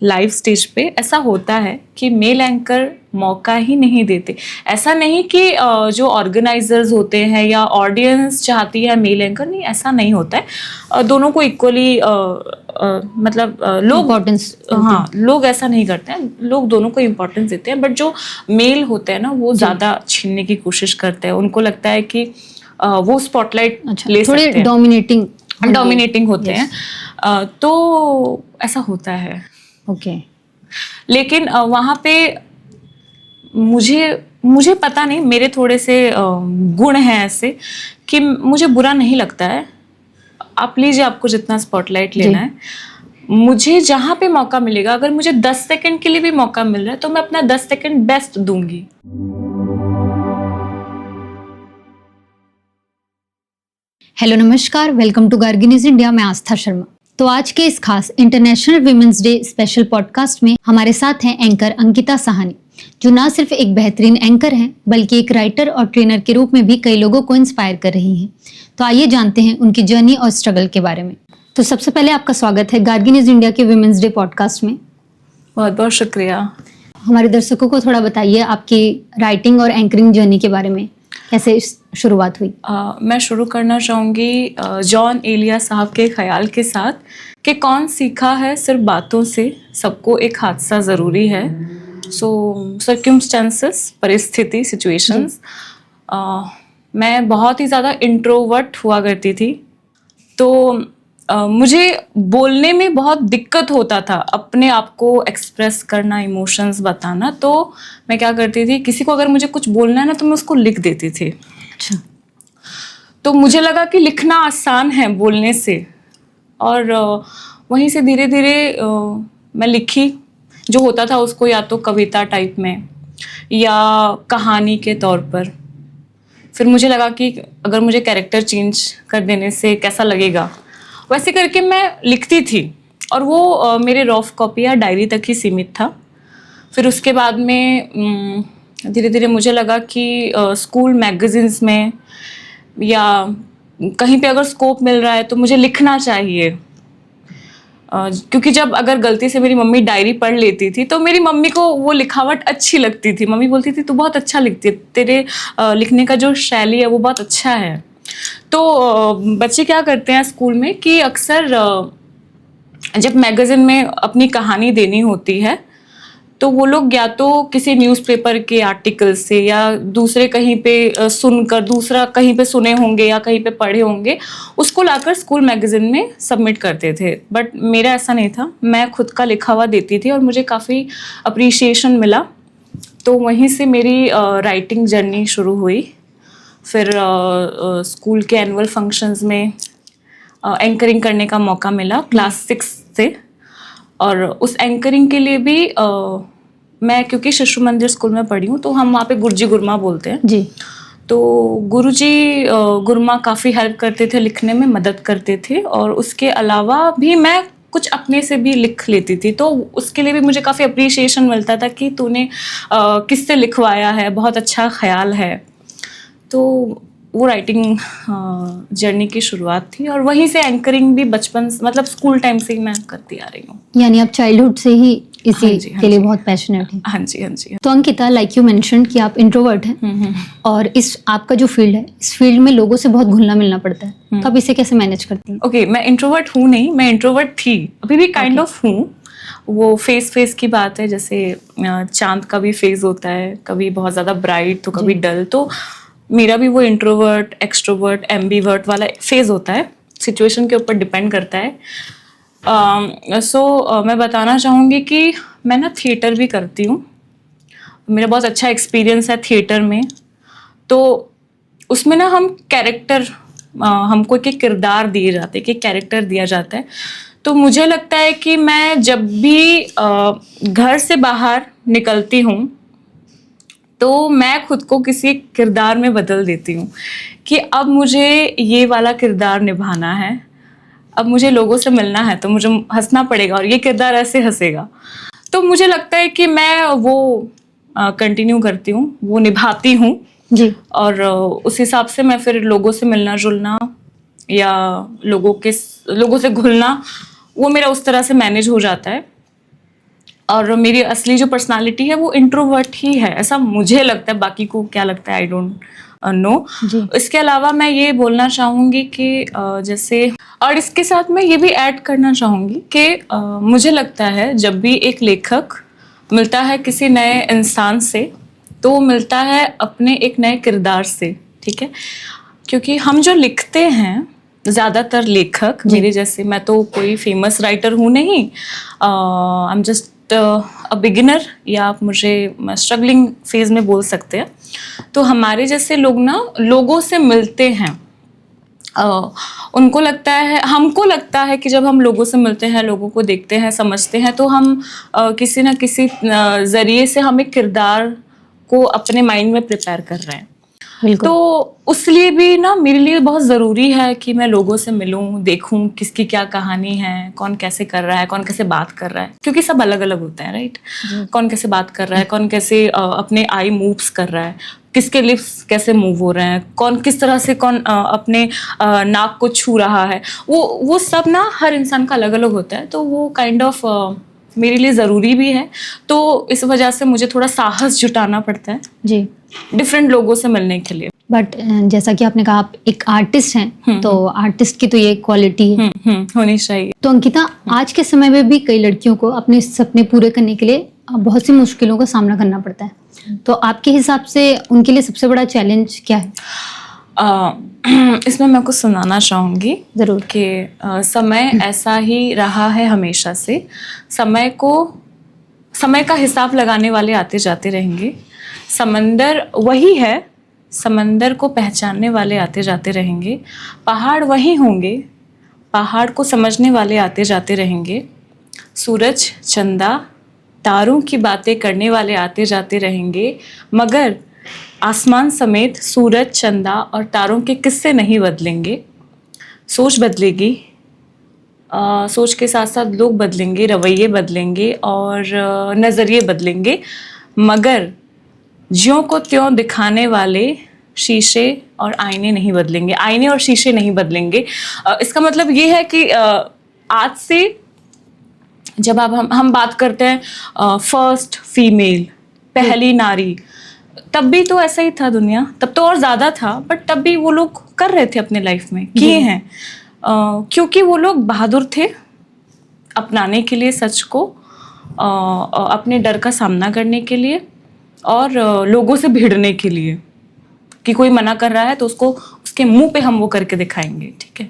Live stage पे ऐसा होता है कि मेल एंकर मौका ही नहीं देते। ऐसा नहीं कि जो ऑर्गेनाइजर्स होते हैं या ऑडियंस चाहती है मेल एंकर, नहीं, ऐसा नहीं होता है। दोनों को इक्वली मतलब लोग इम्पोर्टेंस, हाँ, लोग ऐसा नहीं करते हैं, लोग दोनों को इम्पोर्टेंस देते हैं। बट जो मेल होते हैं ना, वो ज़्यादा छीनने की कोशिश करते हैं। उनको लगता है कि वो स्पॉटलाइट ले सकते हैं, थोड़े डोमिनेटिंग होते हैं। तो ऐसा होता है। ओके। लेकिन वहाँ पे मुझे पता नहीं, मेरे थोड़े से गुण हैं ऐसे कि मुझे बुरा नहीं लगता है। आप लीजिए, आपको जितना स्पॉटलाइट लेना है। मुझे जहाँ पे मौका मिलेगा, अगर मुझे 10 सेकंड के लिए भी मौका मिल रहा है तो मैं अपना 10 सेकंड बेस्ट दूंगी। हेलो, नमस्कार, वेलकम टू गार्गिनीज इंडिया। मैं आस्था शर्मा। तो आज के इस खास international women's day special podcast में हमारे साथ हैं एंकर अंकिता साहनी, जो ना सिर्फ एक बेहतरीन एंकर हैं बल्कि एक राइटर और ट्रेनर के रूप में भी कई लोगों को इंस्पायर कर रही हैं। तो आइए जानते हैं उनकी जर्नी और स्ट्रगल के बारे में। तो सबसे पहले आपका स्वागत है गार्गिनीज इंडिया के विमेंस डे पॉडकास्ट में। बहुत बहुत शुक्रिया। हमारे दर्शकों को थोड़ा बताइए आपकी राइटिंग और एंकरिंग जर्नी के बारे में, कैसे शुरुआत हुई? मैं शुरू करना चाहूँगी जॉन एलिया साहब के ख्याल के साथ कि कौन सीखा है सिर्फ बातों से, सबको एक हादसा ज़रूरी है। सो सर्कमस्टेंसेस, परिस्थिति, सिचुएशंस। मैं बहुत ही ज़्यादा इंट्रोवर्ट हुआ करती थी, तो मुझे बोलने में बहुत दिक्कत होता था, अपने आप को एक्सप्रेस करना, इमोशंस बताना। तो मैं क्या करती थी, किसी को अगर मुझे कुछ बोलना है ना तो मैं उसको लिख देती थी। अच्छा। तो मुझे लगा कि लिखना आसान है बोलने से, और वहीं से धीरे धीरे मैं लिखी। जो होता था उसको या तो कविता टाइप में या कहानी के तौर पर। फिर मुझे लगा कि अगर मुझे कैरेक्टर चेंज कर देने से कैसा लगेगा, वैसे करके मैं लिखती थी। और वो मेरे रफ कॉपी या डायरी तक ही सीमित था। फिर उसके बाद में धीरे धीरे मुझे लगा कि स्कूल मैगजीन्स में या कहीं पे अगर स्कोप मिल रहा है तो मुझे लिखना चाहिए। क्योंकि जब अगर गलती से मेरी मम्मी डायरी पढ़ लेती थी तो मेरी मम्मी को वो लिखावट अच्छी लगती थी। मम्मी बोलती थी, तू बहुत अच्छा लिखती है, तेरे लिखने का जो शैली है वो बहुत अच्छा है। तो बच्चे क्या करते हैं स्कूल में कि अक्सर जब मैगजीन में अपनी कहानी देनी होती है तो वो लोग या तो किसी न्यूज़पेपर के आर्टिकल से या दूसरे कहीं पे सुनकर, दूसरा कहीं पे सुने होंगे या कहीं पे पढ़े होंगे, उसको लाकर स्कूल मैगजीन में सबमिट करते थे। बट मेरा ऐसा नहीं था, मैं खुद का लिखा हुआ देती थी और मुझे काफ़ी अप्रिसिएशन मिला। तो वहीं से मेरी राइटिंग जर्नी शुरू हुई। फिर स्कूल के एनुअल फंक्शंस में एंकरिंग करने का मौका मिला क्लास 6 से। और उस एंकरिंग के लिए भी मैं, क्योंकि शिशु मंदिर स्कूल में पढ़ी हूँ, तो हम वहाँ पे गुरुजी गुरमा बोलते हैं जी। तो गुरुजी गुरमा काफ़ी हेल्प करते थे, लिखने में मदद करते थे। और उसके अलावा भी मैं कुछ अपने से भी लिख लेती थी, तो उसके लिए भी मुझे काफ़ी अप्रिसिएशन मिलता था कि तूने किससे लिखवाया है, बहुत अच्छा ख्याल है। तो वो राइटिंग जर्नी की शुरुआत थी। और वहीं से एंकरिंग भी बचपन, मतलब स्कूल टाइम से ही मैं करती आ रही हूँ। यानी आप चाइल्डहुड से ही इसी के लिए बहुत पैशनेट हैं। हाँ जी, हाँ जी। तो अंकिता, लाइक यू मेंशन कि आप इंट्रोवर्ट हैं और इस आपका जो फील्ड है, इस फील्ड में लोगों से बहुत घुलना मिलना पड़ता है, तो आप इसे कैसे मैनेज करती हैं? ओके, मैं इंट्रोवर्ट हूँ नहीं, मैं इंट्रोवर्ट थी, अभी भी काइंड ऑफ हूँ। वो फेस की बात है, जैसे चांद का भी फेज होता है, कभी बहुत ज़्यादा ब्राइट तो कभी डल। तो मेरा भी वो इंट्रोवर्ट, एक्सट्रोवर्ट, एम्बीवर्ट वाला फेज होता है, सिचुएशन के ऊपर डिपेंड करता है। मैं बताना चाहूँगी कि मैं ना थिएटर भी करती हूँ। मेरा बहुत अच्छा एक्सपीरियंस है थिएटर में। तो उसमें ना हम कैरेक्टर, हमको एक किरदार दिए जाते हैं, कि कैरेक्टर दिया जाता है। तो मुझे लगता है कि मैं जब भी घर से बाहर निकलती हूँ तो मैं खुद को किसी किरदार में बदल देती हूँ कि अब मुझे ये वाला किरदार निभाना है, अब मुझे लोगों से मिलना है तो मुझे हंसना पड़ेगा और ये किरदार ऐसे हंसेगा। तो मुझे लगता है कि मैं वो कंटिन्यू करती हूँ, वो निभाती हूँ जी। और उस हिसाब से मैं फिर लोगों से मिलना जुलना या लोगों से घुलना, वो मेरा उस तरह से मैनेज हो जाता है। और मेरी असली जो पर्सनालिटी है वो इंट्रोवर्ट ही है, ऐसा मुझे लगता है। बाकी को क्या लगता है आई डोंट नो। जी। इसके अलावा मैं ये बोलना चाहूँगी कि जैसे, और इसके साथ मैं ये भी ऐड करना चाहूँगी कि मुझे लगता है जब भी एक लेखक मिलता है किसी नए इंसान से, तो वो मिलता है अपने एक नए किरदार से, ठीक है। क्योंकि हम जो लिखते हैं, ज़्यादातर लेखक मेरे जैसे, मैं तो कोई फेमस राइटर हूँ नहीं, I am just a beginner, या आप मुझे स्ट्रगलिंग फेज में बोल सकते हैं। तो हमारे जैसे लोग ना लोगों से मिलते हैं, उनको लगता है, हमको लगता है कि जब हम लोगों से मिलते हैं, लोगों को देखते हैं, समझते हैं, तो हम किसी ना किसी जरिए से हम एक किरदार को अपने माइंड में प्रिपेयर कर रहे हैं। बिल्कुल। तो उसलिए भी ना मेरे लिए बहुत ज़रूरी है कि मैं लोगों से मिलूं, देखूं किसकी क्या कहानी है, कौन कैसे कर रहा है, कौन कैसे बात कर रहा है, क्योंकि सब अलग अलग होते हैं, राइट। कौन कैसे बात कर रहा है, कौन कैसे अपने आई मूव्स कर रहा है, किसके लिप्स कैसे मूव हो रहे हैं, कौन किस तरह से कौन अपने नाक को छू रहा है, वो सब ना हर इंसान का अलग अलग होता है। तो वो काइंड ऑफ मेरे लिए ज़रूरी भी है। तो इस वजह से मुझे थोड़ा साहस जुटाना पड़ता है जी। डिफरेंट लोगों से मिलने के लिए। बट जैसा कि आपने कहा आप एक आर्टिस्ट हैं, तो आर्टिस्ट की तो ये क्वालिटी है होनी चाहिए। तो अंकिता, आज के समय में भी कई लड़कियों को अपने सपने पूरे करने के लिए बहुत सी मुश्किलों का सामना करना पड़ता है। तो आपके हिसाब से उनके लिए सबसे बड़ा चैलेंज क्या है? इसमें मैं कुछ सुनाना चाहूँगी जरूर। कि समय ऐसा ही रहा है हमेशा से। समय का हिसाब लगाने वाले आते जाते रहेंगे। समंदर वही है, समंदर को पहचानने वाले आते जाते रहेंगे। पहाड़ वही होंगे, पहाड़ को समझने वाले आते जाते रहेंगे। सूरज, चंदा, तारों की बातें करने वाले आते जाते रहेंगे। मगर आसमान समेत सूरज, चंदा और तारों के किस्से नहीं बदलेंगे। सोच बदलेगी, सोच के साथ साथ लोग बदलेंगे, रवैये बदलेंगे और नज़रिए बदलेंगे। मगर ज्यों को त्यों दिखाने वाले शीशे और आईने नहीं बदलेंगे, आईने और शीशे नहीं बदलेंगे। इसका मतलब ये है कि आज से जब हम बात करते हैं फर्स्ट फीमेल, पहली नारी, तब भी तो ऐसा ही था दुनिया, तब तो और ज़्यादा था, बट तब भी वो लोग कर रहे थे अपने लाइफ में, किए हैं, क्योंकि वो लोग बहादुर थे अपनाने के लिए सच को, अपने डर का सामना करने के लिए और लोगों से भिड़ने के लिए कि कोई मना कर रहा है तो उसको उसके मुंह पे हम वो करके दिखाएंगे, ठीक है।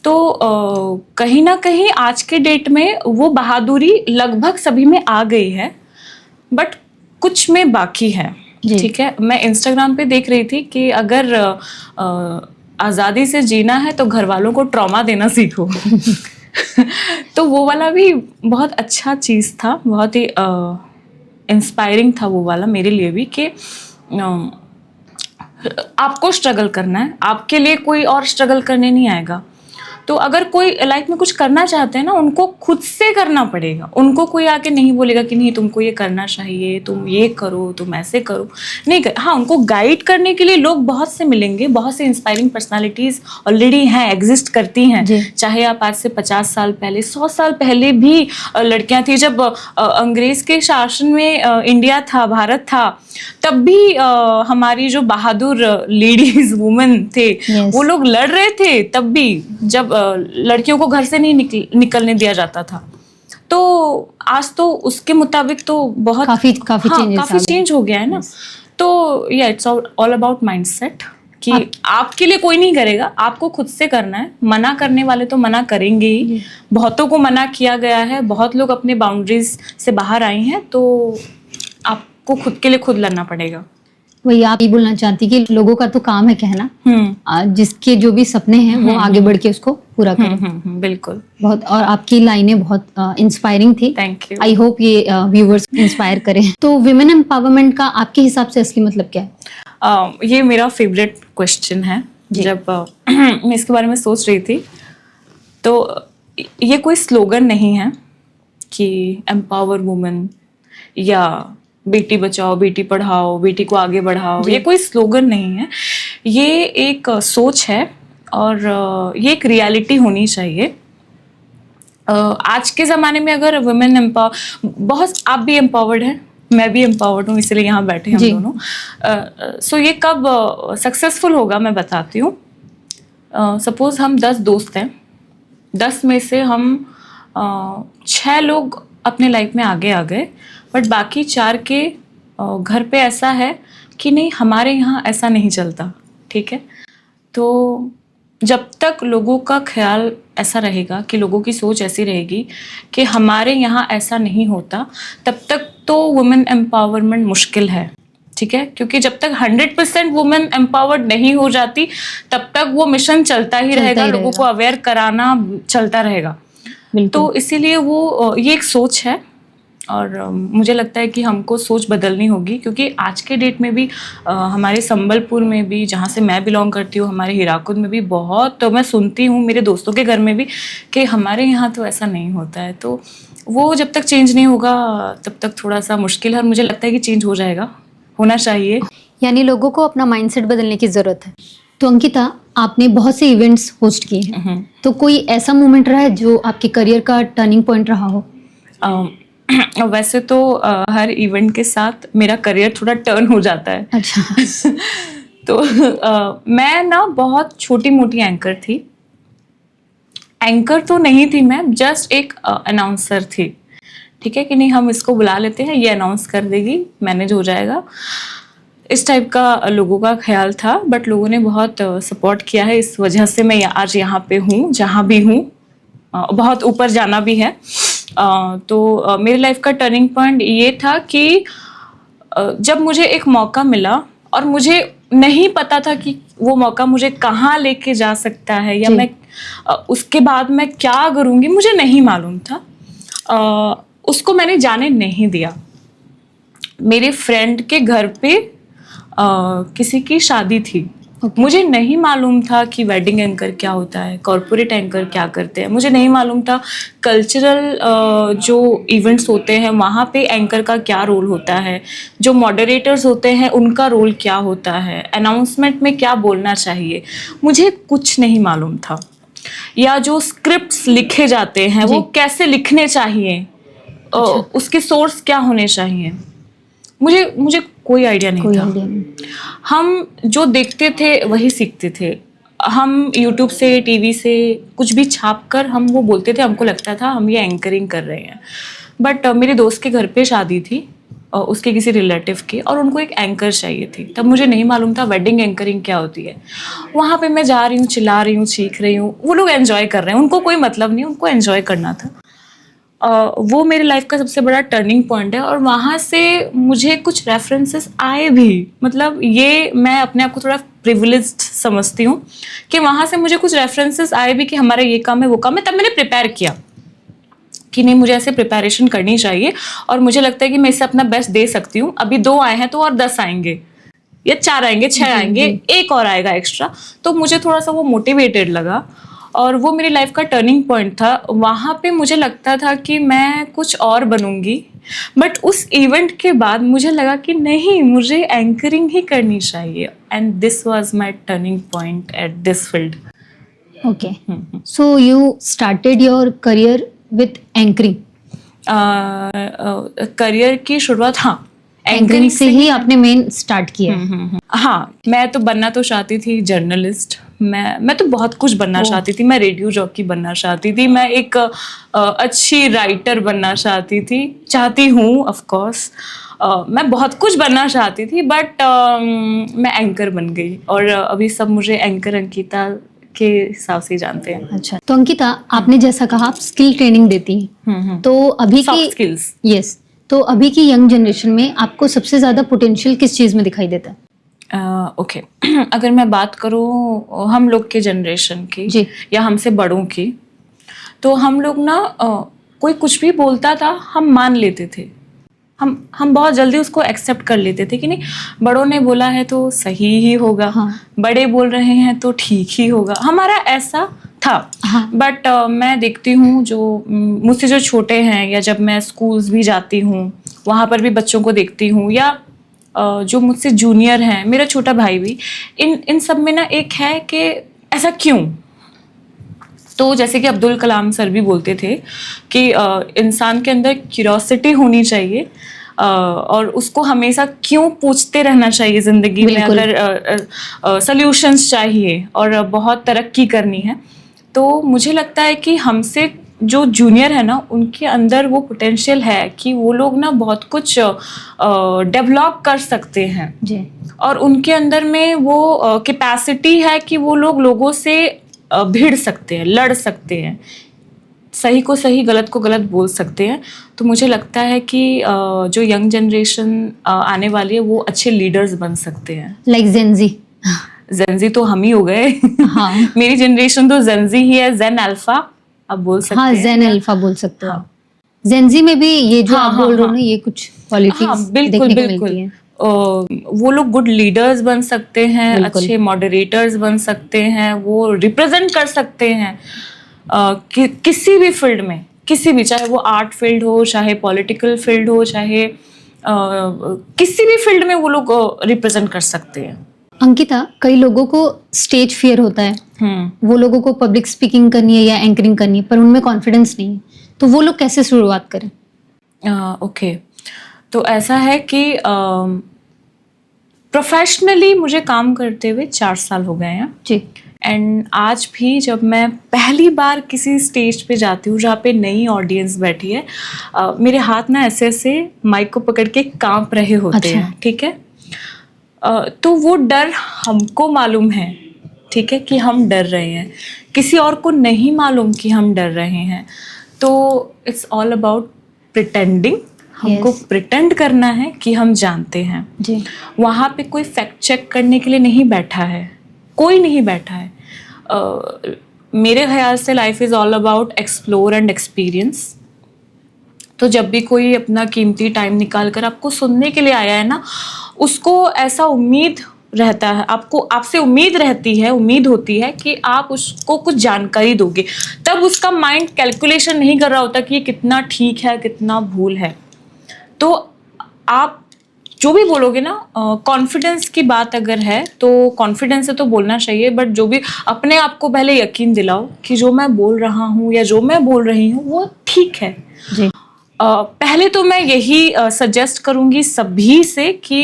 तो कहीं ना कहीं आज के डेट में वो बहादुरी लगभग सभी में आ गई है, बट कुछ में बाकी है, ठीक है। मैं इंस्टाग्राम पे देख रही थी कि अगर आज़ादी से जीना है तो घर वालों को ट्रॉमा देना सीखो। तो वो वाला भी बहुत अच्छा चीज़ था, बहुत ही इंस्पायरिंग था वो वाला मेरे लिए भी, कि आपको स्ट्रगल करना है, आपके लिए कोई और स्ट्रगल करने नहीं आएगा। तो अगर कोई लाइफ में कुछ करना चाहते हैं ना, उनको खुद से करना पड़ेगा। उनको कोई आके नहीं बोलेगा कि नहीं तुमको ये करना चाहिए, तुम ये करो, तुम ऐसे करो, नहीं कर। हाँ, उनको गाइड करने के लिए लोग बहुत से मिलेंगे, बहुत से इंस्पायरिंग पर्सनालिटीज़ ऑलरेडी हैं, एग्जिस्ट करती हैं। चाहे आप आज से 50 साल पहले, 100 साल पहले भी लड़कियां थी, जब अंग्रेज के शासन में इंडिया था, भारत था, तब भी हमारी जो बहादुर लेडीज वुमेन थे, वो लोग लड़ रहे थे। तब भी जब लड़कियों को घर से नहीं निकलने दिया जाता था, तो आज तो उसके मुताबिक तो बहुत काफी चेंज हो गया है ना। तो या इट्स ऑल अबाउट माइंडसेट कि आपके लिए कोई नहीं करेगा, आपको खुद से करना है। मना करने वाले तो मना करेंगे ही, बहुतों को मना किया गया है, बहुत लोग अपने बाउंड्रीज से बाहर आए हैं, तो आपको खुद के लिए खुद लड़ना पड़ेगा। वही आप ये बोलना चाहती कि लोगों का तो काम है कहना, जिसके जो भी सपने हैं वो आगे बढ़ के उसको पूरा करें। बिल्कुल। बहुत, और आपकी लाइनें बहुत इंस्पायरिंग थी। Thank you. आई होप ये व्यूअर्स इंस्पायर करें। तो विमेन एम्पावरमेंट का आपके हिसाब से असली मतलब क्या है? ये मेरा फेवरेट क्वेश्चन है। जब मैं इसके बारे में सोच रही थी, तो ये कोई स्लोगन नहीं है कि एम्पावर वुमेन या बेटी बचाओ, बेटी पढ़ाओ, बेटी को आगे बढ़ाओ। ये कोई स्लोगन नहीं है, ये एक सोच है और ये एक रियलिटी होनी चाहिए आज के ज़माने में अगर वुमेन बहुत, आप भी एम्पावर्ड हैं, मैं भी एम्पावर्ड हूँ, इसलिए यहाँ बैठे हम जी। दोनों। सो ये कब सक्सेसफुल होगा मैं बताती हूँ। सपोज हम 10 दोस्त हैं, 10 में से हम 6 लोग अपने लाइफ में आगे आ गए, बट बाकी 4 के घर पे ऐसा है कि नहीं, हमारे यहाँ ऐसा नहीं चलता, ठीक है। तो जब तक लोगों का ख्याल ऐसा रहेगा कि लोगों की सोच ऐसी रहेगी कि हमारे यहाँ ऐसा नहीं होता, तब तक तो वुमेन एम्पावरमेंट मुश्किल है, ठीक है। क्योंकि जब तक 100% वुमेन एम्पावर्ड नहीं हो जाती, तब तक वो मिशन चलता ही रहेगा, लोगों को अवेयर कराना चलता रहेगा। तो इसीलिए वो ये एक सोच है, और मुझे लगता है कि हमको सोच बदलनी होगी। क्योंकि आज के डेट में भी हमारे संबलपुर में भी, जहाँ से मैं बिलोंग करती हूँ, हमारे हीराकुद में भी बहुत, तो मैं सुनती हूँ मेरे दोस्तों के घर में भी कि हमारे यहाँ तो ऐसा नहीं होता है। तो वो जब तक चेंज नहीं होगा तब तक थोड़ा सा मुश्किल है, और मुझे लगता है कि चेंज हो जाएगा, होना चाहिए। यानी लोगों को अपना माइंडसेट बदलने की ज़रूरत है। तो अंकिता, आपने बहुत से इवेंट्स होस्ट किए हैं, तो कोई ऐसा मोमेंट रहा है जो आपके करियर का टर्निंग पॉइंट रहा हो? वैसे तो हर इवेंट के साथ मेरा करियर थोड़ा टर्न हो जाता है। अच्छा। तो मैं ना बहुत छोटी मोटी एंकर थी। एंकर तो नहीं थी मैं, जस्ट एक अनाउंसर थी, ठीक है, कि नहीं हम इसको बुला लेते हैं, ये अनाउंस कर देगी, मैनेज हो जाएगा, इस टाइप का लोगों का ख्याल था। बट लोगों ने बहुत सपोर्ट किया है, इस वजह से मैं आज यहाँ पे हूँ, जहाँ भी हूँ। बहुत ऊपर जाना भी है। तो मेरी लाइफ का टर्निंग पॉइंट ये था कि जब मुझे एक मौका मिला, और मुझे नहीं पता था कि वो मौका मुझे कहाँ लेके जा सकता है, या मैं उसके बाद मैं क्या करूँगी, मुझे नहीं मालूम था। उसको मैंने जाने नहीं दिया। मेरे फ्रेंड के घर पे किसी की शादी थी। मुझे नहीं मालूम था कि वेडिंग एंकर क्या होता है, कॉर्पोरेट एंकर क्या करते हैं, मुझे नहीं मालूम था कल्चरल जो इवेंट्स होते हैं वहाँ पे एंकर का क्या रोल होता है, जो मॉडरेटर्स होते हैं उनका रोल क्या होता है, अनाउंसमेंट में क्या बोलना चाहिए, मुझे कुछ नहीं मालूम था। या जो स्क्रिप्ट्स लिखे जाते हैं वो कैसे लिखने चाहिए, उसके सोर्स क्या होने चाहिए, मुझे कोई आइडिया नहीं था। हम जो देखते थे वही सीखते थे। हम यूट्यूब से, टीवी से कुछ भी छाप कर हम वो बोलते थे, हमको लगता था हम ये एंकरिंग कर रहे हैं। बट मेरे दोस्त के घर पे शादी थी, उसके किसी रिलेटिव की, और उनको एक एंकर चाहिए थी। तब मुझे नहीं मालूम था वेडिंग एंकरिंग क्या होती है। वहाँ पे मैं जा रही हूँ, चिल्ला रही हूँ, सीख रही हूँ, वो लोग एंजॉय कर रहे हैं, उनको कोई मतलब नहीं, उनको एंजॉय करना था। वो मेरी लाइफ का सबसे बड़ा टर्निंग पॉइंट है। और वहाँ से मुझे कुछ रेफरेंसेस आए भी, मतलब ये मैं अपने आप को थोड़ा प्रिविलेज्ड समझती हूँ कि वहाँ से मुझे कुछ रेफरेंसेस आए भी कि हमारा ये काम है, वो काम है। तब मैंने प्रिपेयर किया कि नहीं, मुझे ऐसे प्रिपरेशन करनी चाहिए, और मुझे लगता है कि मैं इससे अपना बेस्ट दे सकती हूँ। अभी 2 आए हैं तो और 10 आएंगे, या 4 आएंगे, 6 आएंगे, एक और आएगा एक्स्ट्रा। तो मुझे थोड़ा सा वो मोटिवेटेड लगा, और वो मेरी लाइफ का टर्निंग पॉइंट था। वहाँ पे मुझे लगता था कि मैं कुछ और बनूंगी, बट उस इवेंट के बाद मुझे लगा कि नहीं, मुझे एंकरिंग ही करनी चाहिए, and this was my turning point at this field. Okay, so you started your career with anchoring. Career की शुरुआत, हाँ, एंकरिंग से ही आपने मेन स्टार्ट किया। हाँ, मैं तो बनना तो चाहती थी जर्नलिस्ट, मैं तो बहुत कुछ बनना चाहती थी। मैं रेडियो जॉकी बनना चाहती थी, मैं एक अच्छी राइटर बनना चाहती हूँ ऑफ कोर्स। मैं बहुत कुछ बनना चाहती थी, बट मैं एंकर बन गई, और अभी सब मुझे एंकर अंकिता के हिसाब से जानते हैं। अच्छा, तो अंकिता, आपने जैसा कहा आप स्किल ट्रेनिंग देती हैं, तो अभी सॉफ्ट की स्किल्स, यस, तो अभी की यंग जनरेशन में आपको सबसे ज्यादा पोटेंशियल किस चीज में दिखाई देता है? ओके, अगर मैं बात करूँ हम लोग के जनरेशन की जी। या हमसे बड़ों की, तो हम लोग ना कोई कुछ भी बोलता था हम मान लेते थे। हम बहुत जल्दी उसको एक्सेप्ट कर लेते थे कि नहीं, बड़ों ने बोला है तो सही ही होगा। हाँ। बड़े बोल रहे हैं तो ठीक ही होगा, हमारा ऐसा था। हाँ। बट मैं देखती हूँ जो मुझसे जो छोटे हैं, या जब मैं स्कूल्स भी जाती हूँ वहाँ पर भी बच्चों को देखती हूँ, या जो मुझसे जूनियर हैं, मेरा छोटा भाई भी, इन सब में ना एक है कि ऐसा क्यों, तो जैसे कि अब्दुल कलाम सर भी बोलते थे कि इंसान के अंदर क्यूरियोसिटी होनी चाहिए, और उसको हमेशा क्यों पूछते रहना चाहिए ज़िंदगी में, बिल्कुल। अगर सॉल्यूशंस चाहिए और बहुत तरक्की करनी है। तो मुझे लगता है कि हमसे जो जूनियर है ना, उनके अंदर वो पोटेंशियल है कि वो लोग ना बहुत कुछ डेवलप कर सकते हैं जी। और उनके अंदर में वो कैपेसिटी है कि वो लोगों से भिड़ सकते हैं, लड़ सकते हैं, सही को सही गलत को गलत बोल सकते हैं। तो मुझे लगता है कि जो यंग जनरेशन आने वाली है वो अच्छे लीडर्स बन सकते हैं। Like Gen Z. जेनजी तो हम ही हो गए। हाँ। मेरी जनरेशन तो जेनजी ही है, जेन अल्फा आप बोल सकते हाँ, हैं। जेन अल्फा बोल सकते हो हाँ। आप। जेनजी में भी ये जो हाँ, आप हाँ, बोल रहे हो हाँ। ना, ये कुछ हाँ, क्वालिटीज बिल्कुल देखने को बिल्कुल। मिलती हैं। वो लोग गुड लीडर्स बन सकते हैं, बिल्कुल। अच्छे मॉडरेटर्स बन सकते हैं, वो रिप्रेजेंट कर सकते हैं किसी भी फील्ड में, किसी भी, चाहे वो आर्ट फील्ड हो, चाहे पॉलिटिकल फील्ड हो, चाहे किसी भी फील्ड में वो लोग रिप्रेजेंट कर सकते हैं। अंकिता, कई लोगों को स्टेज फियर होता है, वो लोगों को पब्लिक स्पीकिंग करनी है या एंकरिंग करनी है, पर उनमें कॉन्फिडेंस नहीं है, तो वो लोग कैसे शुरुआत करें? ओके, तो ऐसा है कि प्रोफेशनली मुझे काम करते हुए 4 साल हो गए हैं जी। एंड आज भी जब मैं पहली बार किसी स्टेज पे जाती हूँ जहाँ पे नई ऑडियंस बैठी है, मेरे हाथ ना ऐसे ऐसे माइक को पकड़ के कांप रहे होते अच्छा। हैं, ठीक है। तो वो डर हमको मालूम है, ठीक है, कि हम डर रहे हैं, किसी और को नहीं मालूम कि हम डर रहे हैं। तो इट्स ऑल अबाउट प्रिटेंडिंग। हमको Yes. प्रिटेंड करना है कि हम जानते हैं। जी। वहाँ पे कोई फैक्ट चेक करने के लिए नहीं बैठा है, कोई नहीं बैठा है। मेरे ख्याल से life is all about explore and experience. तो जब भी कोई अपना कीमती टाइम निकाल कर आपको सुनने के लिए आया है ना, उसको ऐसा उम्मीद रहता है, आपको आपसे उम्मीद रहती है, उम्मीद होती है कि आप उसको कुछ जानकारी दोगे। तब उसका माइंड कैलकुलेशन नहीं कर रहा होता कि ये कितना ठीक है, कितना भूल है। तो आप जो भी बोलोगे ना, कॉन्फिडेंस की बात अगर है तो कॉन्फिडेंस से तो बोलना चाहिए, बट जो भी अपने आप को पहले यकीन दिलाओ कि जो मैं बोल रहा हूँ या जो मैं बोल रही हूँ वो ठीक है। जी। पहले तो मैं यही सजेस्ट करूँगी सभी से कि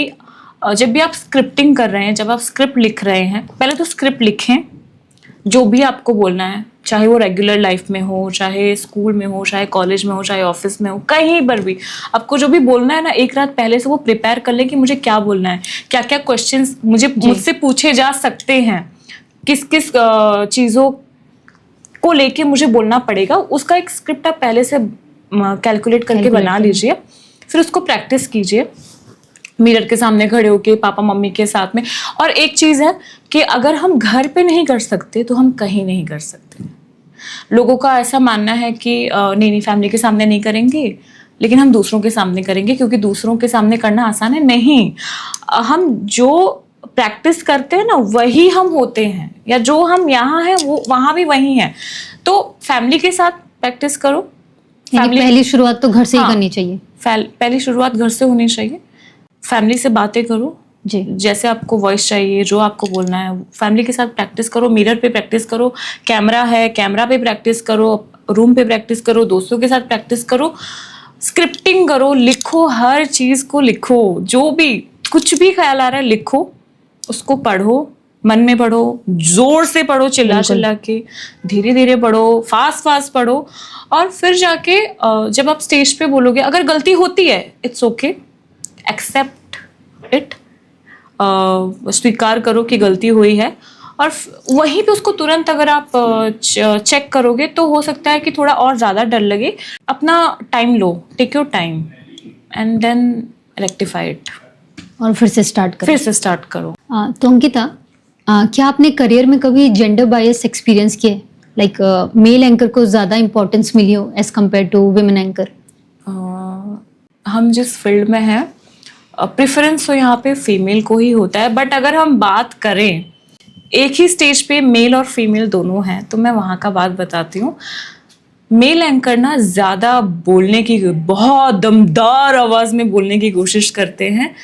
जब भी आप स्क्रिप्टिंग कर रहे हैं, जब आप स्क्रिप्ट लिख रहे हैं, पहले तो स्क्रिप्ट लिखें, जो भी आपको बोलना है, चाहे वो रेगुलर लाइफ में हो, चाहे स्कूल में हो, चाहे कॉलेज में हो, चाहे ऑफिस में हो, कहीं पर भी आपको जो भी बोलना है ना, एक रात पहले से वो प्रिपेयर कर लें कि मुझे क्या बोलना है, क्या क्या क्वेश्चंस मुझसे पूछे जा सकते हैं, किस किस चीज़ों को लेके मुझे बोलना पड़ेगा। उसका एक स्क्रिप्ट आप पहले से कैलकुलेट करके बना लीजिए, फिर उसको प्रैक्टिस कीजिए मिरर के सामने खड़े होके, पापा मम्मी के साथ में। और एक चीज़ है कि अगर हम घर पे नहीं कर सकते तो हम कहीं नहीं कर सकते। लोगों का ऐसा मानना है कि नहीं फैमिली के सामने नहीं करेंगे, लेकिन हम दूसरों के सामने करेंगे, क्योंकि दूसरों के सामने करना आसान है। नहीं, हम जो प्रैक्टिस करते हैं ना वही हम होते हैं, या जो हम यहाँ हैं वो वहाँ भी वही हैं। तो फैमिली के साथ प्रैक्टिस करो। पहली शुरुआत तो घर से ही करनी चाहिए। पहली शुरुआत घर से होनी चाहिए। फैमिली से बातें करो जी। जैसे आपको वॉइस चाहिए, जो आपको बोलना है, फैमिली के साथ प्रैक्टिस करो। मिरर पे प्रैक्टिस करो, कैमरा है कैमरा पे प्रैक्टिस करो, रूम पे प्रैक्टिस करो, दोस्तों के साथ प्रैक्टिस करो, स्क्रिप्टिंग करो, लिखो, हर चीज़ को लिखो। जो भी कुछ भी ख्याल आ रहा है लिखो, उसको पढ़ो, मन में पढ़ो, जोर से पढ़ो, चिल्ला चिल्ला के, धीरे धीरे पढ़ो, फास्ट फास्ट पढ़ो। और फिर जाके जब आप स्टेज पे बोलोगे, अगर गलती होती है इट्स ओके, एक्सेप्ट इट, स्वीकार करो कि गलती हुई है, और वहीं पे उसको तुरंत अगर आप चेक करोगे तो हो सकता है कि थोड़ा और ज़्यादा डर लगे। अपना टाइम लो, take your time and then rectify it, और फिर से स्टार्ट करो। तो अंकिता, क्या आपने करियर में कभी जेंडर बायस एक्सपीरियंस किया है? लाइक मेल एंकर को ज़्यादा इंपॉर्टेंस मिली हो as compare to women anchor? हम जिस फील्ड में हैं प्रेफरेंस तो यहाँ पे फीमेल को ही होता है, बट अगर हम बात करें एक ही स्टेज पे मेल और फीमेल दोनों हैं तो मैं वहाँ का बात बताती हूँ। मेल एंकर ना ज़्यादा बोलने की, बहुत दमदार आवाज़ में बोलने की कोशिश करते हैं,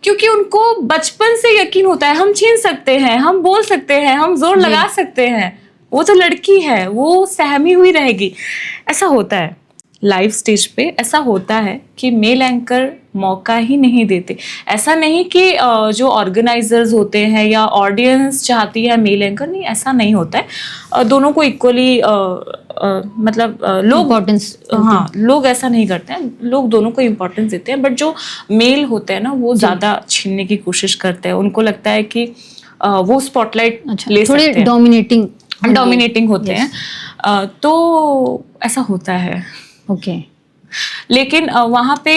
क्योंकि उनको बचपन से यकीन होता है हम छीन सकते हैं, हम बोल सकते हैं, हम जोर लगा सकते हैं। वो तो लड़की है, वो सहमी हुई रहेगी। ऐसा होता है लाइव स्टेज पे, ऐसा होता है कि मेल एंकर मौका ही नहीं देते। ऐसा नहीं कि जो ऑर्गेनाइजर्स होते हैं या ऑडियंस चाहती है मेल एंकर, नहीं, ऐसा नहीं होता है। दोनों को इक्वली मतलब लोग इम्पोर्टेंस, हाँ, लोग ऐसा नहीं करते हैं, लोग दोनों को इम्पोर्टेंस देते हैं। बट जो मेल होते हैं ना, वो ज्यादा छीनने की कोशिश करते हैं। उनको लगता है कि वो स्पॉटलाइट ले थोड़े सकते हैं, डोमिनेटिंग होते हैं। तो ऐसा होता है। ओके। लेकिन वहाँ पे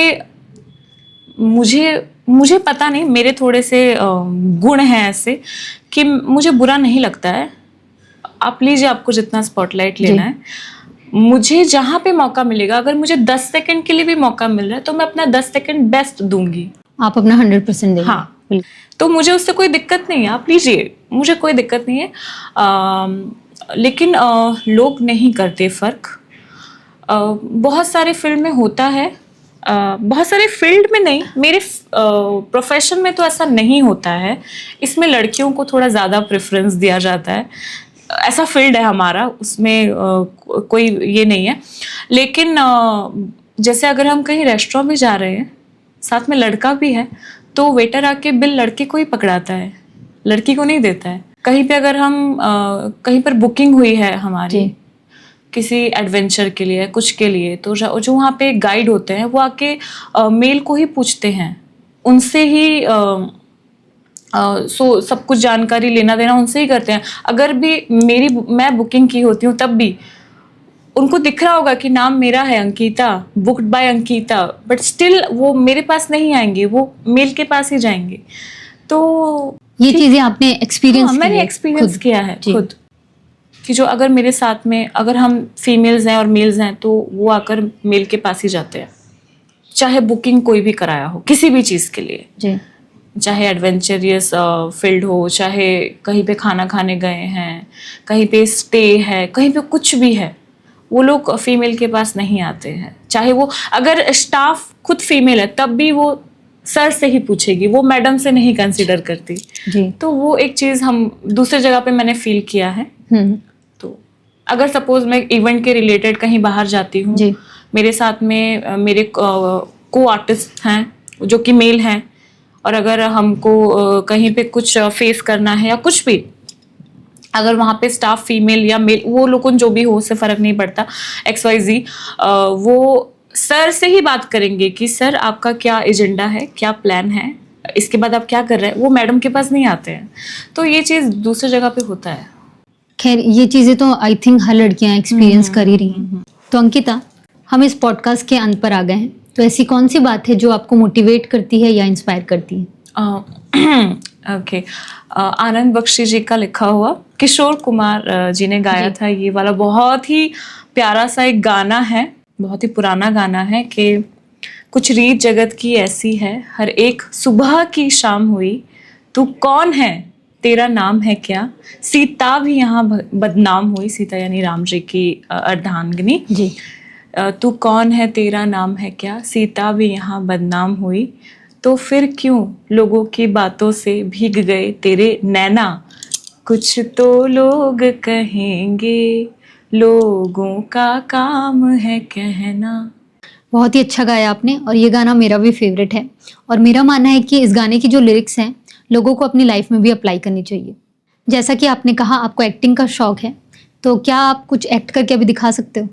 मुझे पता नहीं, मेरे थोड़े से गुण हैं ऐसे कि मुझे बुरा नहीं लगता है। आप लीजिए, आपको जितना स्पॉटलाइट लेना है। मुझे जहाँ पे मौका मिलेगा, अगर मुझे 10 सेकंड के लिए भी मौका मिल रहा है तो मैं अपना 10 सेकंड बेस्ट दूंगी। आप अपना 100% देंगे। हाँ, तो मुझे उससे कोई दिक्कत नहीं है, आप लीजिए, मुझे कोई दिक्कत नहीं है। लेकिन लोग नहीं करते फर्क। बहुत सारे फील्ड में होता है, बहुत सारे फील्ड में नहीं, मेरे प्रोफेशन में तो ऐसा नहीं होता है। इसमें लड़कियों को थोड़ा ज़्यादा प्रेफरेंस दिया जाता है, ऐसा फील्ड है हमारा, उसमें कोई ये नहीं है। लेकिन जैसे अगर हम कहीं रेस्टोरेंट में जा रहे हैं, साथ में लड़का भी है, तो वेटर आके बिल लड़के को ही पकड़ाता है, लड़की को नहीं देता है। कहीं पे अगर हम कहीं पर बुकिंग हुई है हमारी किसी एडवेंचर के लिए, कुछ के लिए, तो जो वहाँ पे गाइड होते हैं वो आके मेल को ही पूछते हैं, उनसे ही सब कुछ जानकारी लेना देना उनसे ही करते हैं। अगर भी मैं बुकिंग की होती हूँ तब भी उनको दिख रहा होगा कि नाम मेरा है Ankita, booked by Ankita, but still वो मेरे पास नहीं आएंगे, वो मेल के पास ही जाएंगे। तो ये चीजें आपने एक्सपीरियंस की? मैंने एक्सपीरियंस किया है खुद कि जो अगर मेरे साथ में, अगर हम फीमेल्स हैं और मेल्स हैं, तो वो आकर मेल के पास ही जाते हैं, चाहे बुकिंग कोई भी कराया हो किसी भी चीज़ के लिए जी। चाहे एडवेंचरियस फील्ड हो, चाहे कहीं पे खाना खाने गए हैं, कहीं पे स्टे है, कहीं पे कुछ भी है, वो लोग फीमेल के पास नहीं आते हैं। चाहे वो अगर स्टाफ खुद फीमेल है तब भी वो सर से ही पूछेगी, वो मैडम से नहीं कंसीडर करती जी। तो वो एक चीज़ हम दूसरे जगह पे मैंने फील किया है। तो अगर सपोज मैं इवेंट के रिलेटेड कहीं बाहर जाती हूँ, मेरे साथ में मेरे को आर्टिस्ट हैं जो कि मेल हैं, और अगर हमको कहीं पे कुछ फेस करना है या कुछ भी, अगर वहाँ पे स्टाफ फीमेल या मेल, वो लोग जो भी हो, उससे फर्क नहीं पड़ता, XYZ, वो सर से ही बात करेंगे कि सर आपका क्या एजेंडा है, क्या प्लान है, इसके बाद आप क्या कर रहे हैं। वो मैडम के पास नहीं आते हैं। तो ये चीज़ दूसरी जगह पे होता है। खैर, ये चीजें तो आई थिंक हर लड़कियां एक्सपीरियंस कर ही रही हैं। तो अंकिता, हम इस पॉडकास्ट के अंत पर आ गए हैं, तो ऐसी कौन सी बात है जो आपको मोटिवेट करती है या इंस्पायर करती है? ओके, आनंद बख्शी जी का लिखा हुआ, किशोर कुमार जी ने गाया था ये वाला बहुत ही प्यारा सा एक गाना है, बहुत ही पुराना गाना है कि कुछ रीत जगत की ऐसी है, हर एक सुबह की शाम हुई, तू कौन है तेरा नाम है क्या, सीता भी यहाँ बदनाम हुई, सीता यानी राम जी की अर्धांगिनी जी। तू कौन है तेरा नाम है क्या, सीता भी यहाँ बदनाम हुई, तो फिर क्यों लोगों की बातों से भीग गए तेरे नैना, कुछ तो लोग कहेंगे, लोगों का काम है कहना। बहुत ही अच्छा गाया आपने, और ये गाना मेरा भी फेवरेट है। और मेरा मानना है कि इस गाने की जो लिरिक्स हैं, लोगों को अपनी लाइफ में भी अप्लाई करनी चाहिए। जैसा कि आपने कहा आपको एक्टिंग का शौक है, तो क्या आप कुछ एक्ट करके अभी दिखा सकते हो?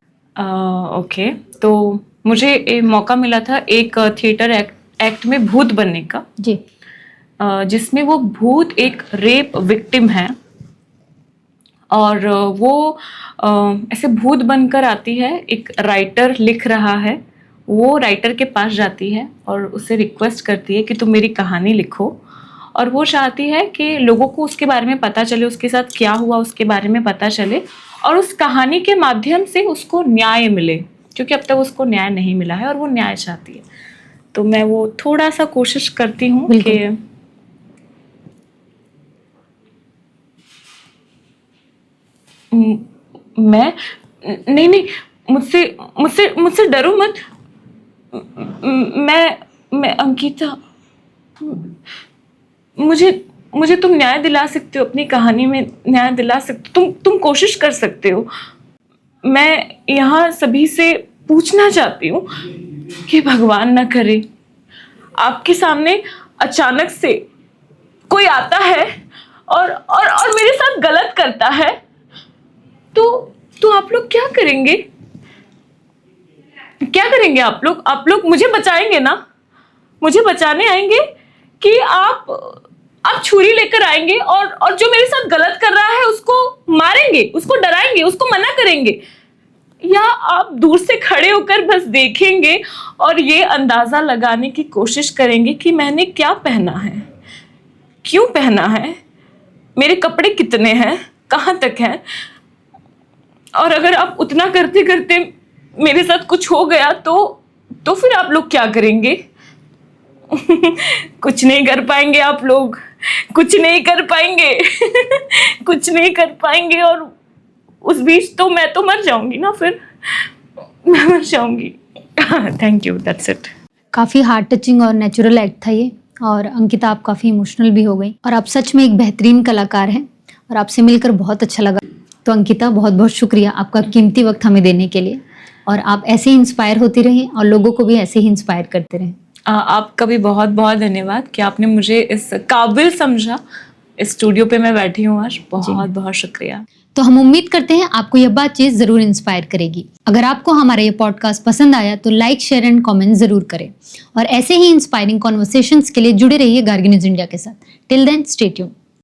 ओके, तो मुझे मौका मिला था एक थिएटर एक्ट में भूत बनने का जी। जिसमें वो भूत एक रेप विक्टिम है, और वो ऐसे भूत बनकर आती है, एक राइटर लिख रहा है, वो राइटर के पास जाती है और उससे रिक्वेस्ट करती है कि तुम मेरी कहानी लिखो, और वो चाहती है कि लोगों को उसके बारे में पता चले, उसके साथ क्या हुआ उसके बारे में पता चले, और उस कहानी के माध्यम से उसको न्याय मिले, क्योंकि अब तक उसको न्याय नहीं मिला है और वो न्याय चाहती है। तो मैं वो थोड़ा सा कोशिश करती हूँ कि मैं नहीं, मुझसे मुझसे मुझसे डरो मत, मैं अंकिता, मुझे मुझे तुम न्याय दिला सकते हो, अपनी कहानी में न्याय दिला सकते हो, तुम कोशिश कर सकते हो। मैं यहाँ सभी से पूछना चाहती हूँ कि भगवान न करे आपके सामने अचानक से कोई आता है और मेरे साथ गलत करता है, तो आप लोग क्या करेंगे? क्या करेंगे आप लोग? आप लोग मुझे बचाएंगे ना? मुझे बचाने आएंगे कि आप छुरी लेकर आएंगे और जो मेरे साथ गलत कर रहा है उसको मारेंगे, उसको डराएंगे, उसको मना करेंगे? या आप दूर से खड़े होकर बस देखेंगे और ये अंदाजा लगाने की कोशिश करेंगे कि मैंने क्या पहना है, क्यों पहना है, मेरे कपड़े कितने हैं, कहाँ तक हैं? और अगर आप उतना करते करते मेरे साथ कुछ हो गया तो फिर आप लोग क्या करेंगे? कुछ नहीं कर पाएंगे आप लोग, कुछ नहीं कर पाएंगे। कुछ नहीं कर पाएंगे और उस बीच तो मैं तो मर जाऊंगी ना, फिर मैं मर जाऊंगी। Thank you, that's it. काफ़ी हार्ट टचिंग और नेचुरल एक्ट था ये, और अंकिता आप काफ़ी इमोशनल भी हो गई, और आप सच में एक बेहतरीन कलाकार हैं और आपसे मिलकर बहुत अच्छा लगा। तो अंकिता, बहुत बहुत शुक्रिया आपका कीमती वक्त हमें देने के लिए, और आप ऐसे ही इंस्पायर होती रहें और लोगों को भी ऐसे ही इंस्पायर करते रहें। आपका भी बहुत बहुत धन्यवाद कि आपने मुझे इस काबिल समझा। इस स्टूडियो पे मैं बैठी हूँ आज, बहुत बहुत शुक्रिया। तो हम उम्मीद करते हैं आपको यह बातचीत जरूर इंस्पायर करेगी। अगर आपको हमारा ये पॉडकास्ट पसंद आया तो लाइक, शेयर एंड कमेंट जरूर करें, और ऐसे ही इंस्पायरिंग कॉन्वर्सेशंस के लिए जुड़े रहिए गार्गी न्यूज़ इंडिया के साथ। Till then, stay tuned.